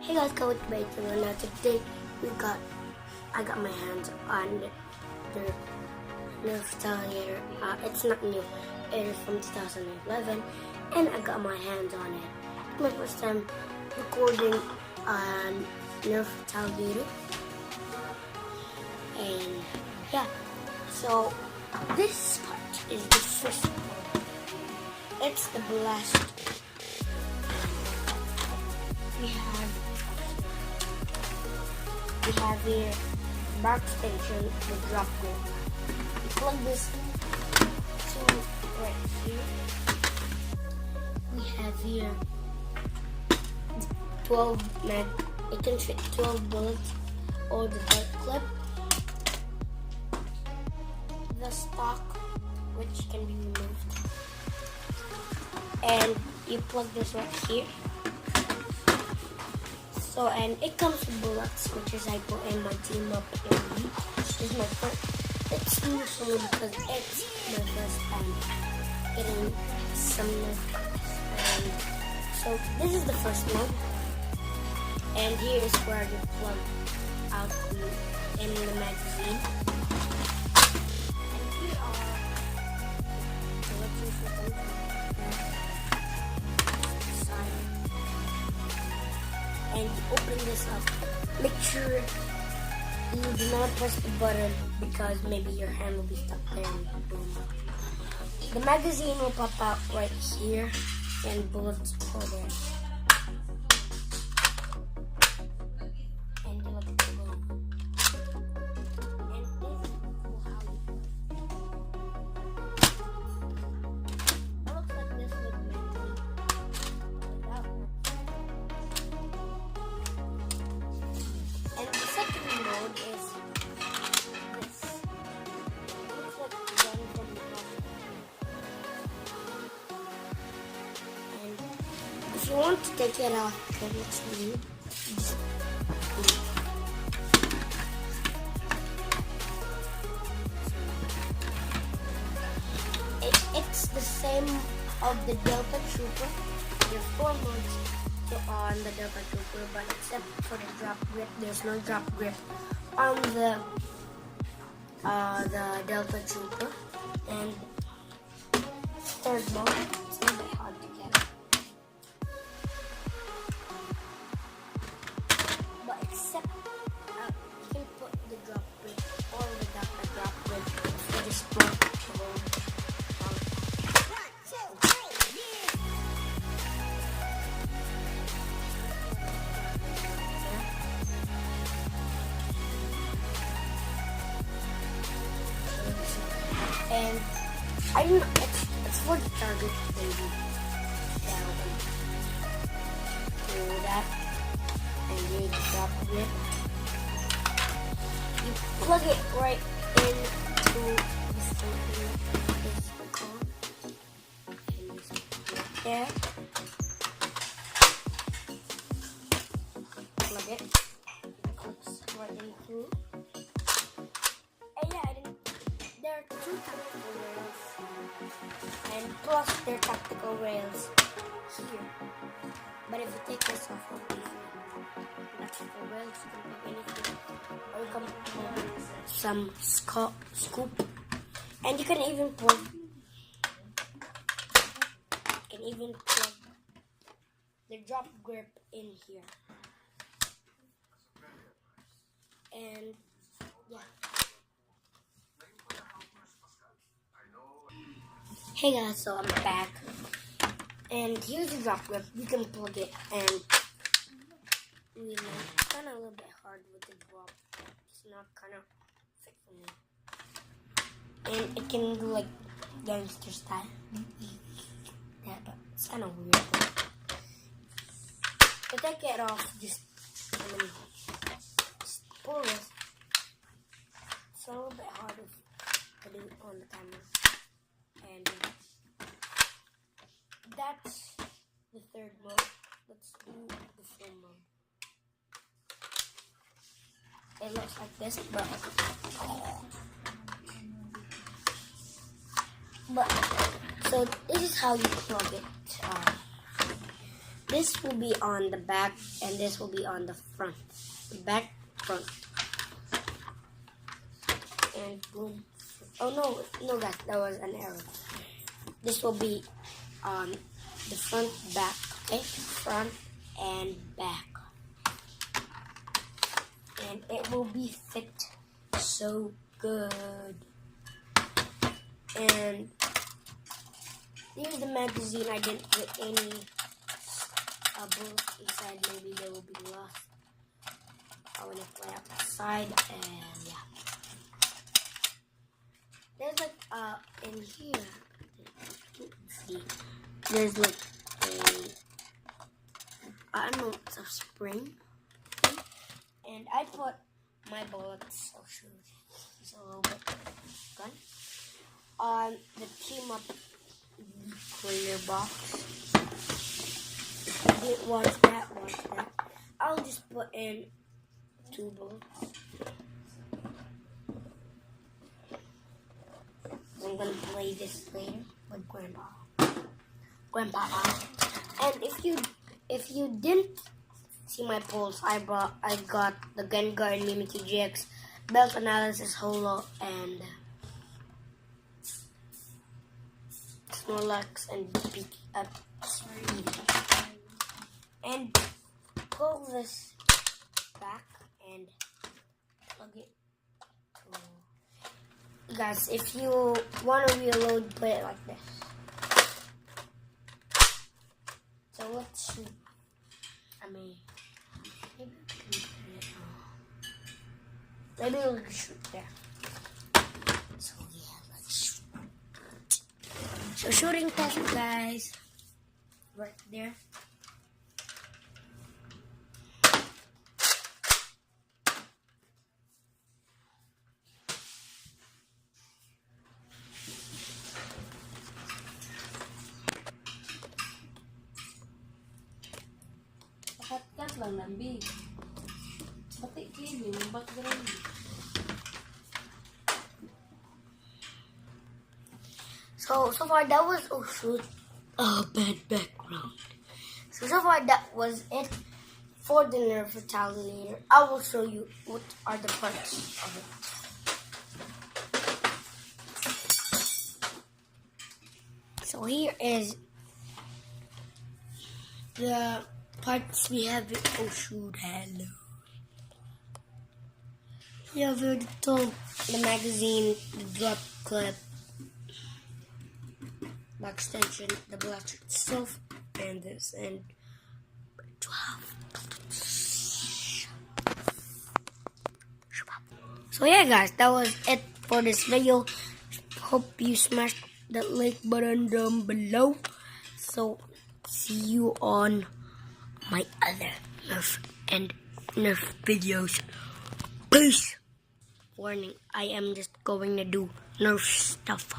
Hey guys, go with me now. Today I got my hands on the nerf retaliator. It's not new. It is from 2011, and I got my hands on it. It's my first time recording on nerf retaliator, and yeah. So this part is the first part. It's the blast. We have here back extension, the drop grip. You plug this to right here. We have here 12 mag. It can fit 12 bullets or the dart clip. The stock, which can be removed, and you plug this right here. So, and it comes with bullets, which is I put in my team up in League. This is my first. It's new for me because it's my first time getting some nerf. And so this is the first one. And here is where you plug out in the magazine. And here are the electricity. And you open this up. Make sure you do not press the button because maybe your hand will be stuck there and boom. The magazine will pop out right here and bullets go there. And you let it go. And this will how you play. It looks like this with magazine. Without and the second mode is this. It looks like running from the bottom. And if you want to take it off, then let's leave. It's the same of the Delta Trooper. There's 4 modes on the Delta Trooper, but except for the drop grip, there's no drop grip on the Delta Trooper. And third mode, it's a little bit hard to get, but except you can put the drop grip or without the drop grip for the sport mode. And I don't know, it's for the target baby. Down. Do that. And you drop grip. You plug it right into this thing. This is the cone. And this right there. Plug it. It clips right in through. And yeah, there are 2 tactical rails, and plus there are tactical rails here. But if you take this off, it'll be tactical rails. You can plug anything, or you can plug some scoop, and you can even plug. The drop grip in here, and yeah. Hey guys, so I'm back, and here's the drop grip. You can plug it, and it's kind of a little bit hard with the drop. It's not kind of fit for me, and it can do like gangster style. Yeah, but it's kind of weird. To take it off, just pull this. It's a little bit hard to do on the camera. And that's the third mode. Let's do the full mode. It looks like this, but so this is how you plug it. this will be on the back and this will be on the front. Back, front. And boom. Oh no guys, that was an error. This will be on the front, back, okay? Front and back. And it will be fit so good. And here's the magazine. I didn't put any bullets inside. Maybe they will be lost. I want to play outside, and yeah. There's like in here. Let's see. There's like I don't know, it's a spring. And I put my bullets. Oh shoot, it's a little bit gone. On the team up clear box. If you didn't watch that. I'll just put in 2 bullets. I'm gonna play this later with Grandpa. And if you didn't see my polls, I got the Gengar and Mimikyu GX, Belt Analysis Holo, and Snorlax and Speed. And pull this back and plug it. Guys, if you want to reload, put it like this. So let's shoot. Maybe we'll shoot there. So yeah, let's shoot. So shooting test, guys. Right there. Kat lang lambi. Pati kini yung background. So far that was bad background. So far that was it for the nerf retaliator. I will show you what are the parts of it. So here is the parts we have it. Oh shoot, hello. We have at the top the magazine, the drop clip, the extension, the blaster itself, and this, and 12. So yeah guys, that was it for this video. Hope you smashed that like button down below. So see you on my other nerf videos. Peace. Warning, I am just going to do nerf stuff.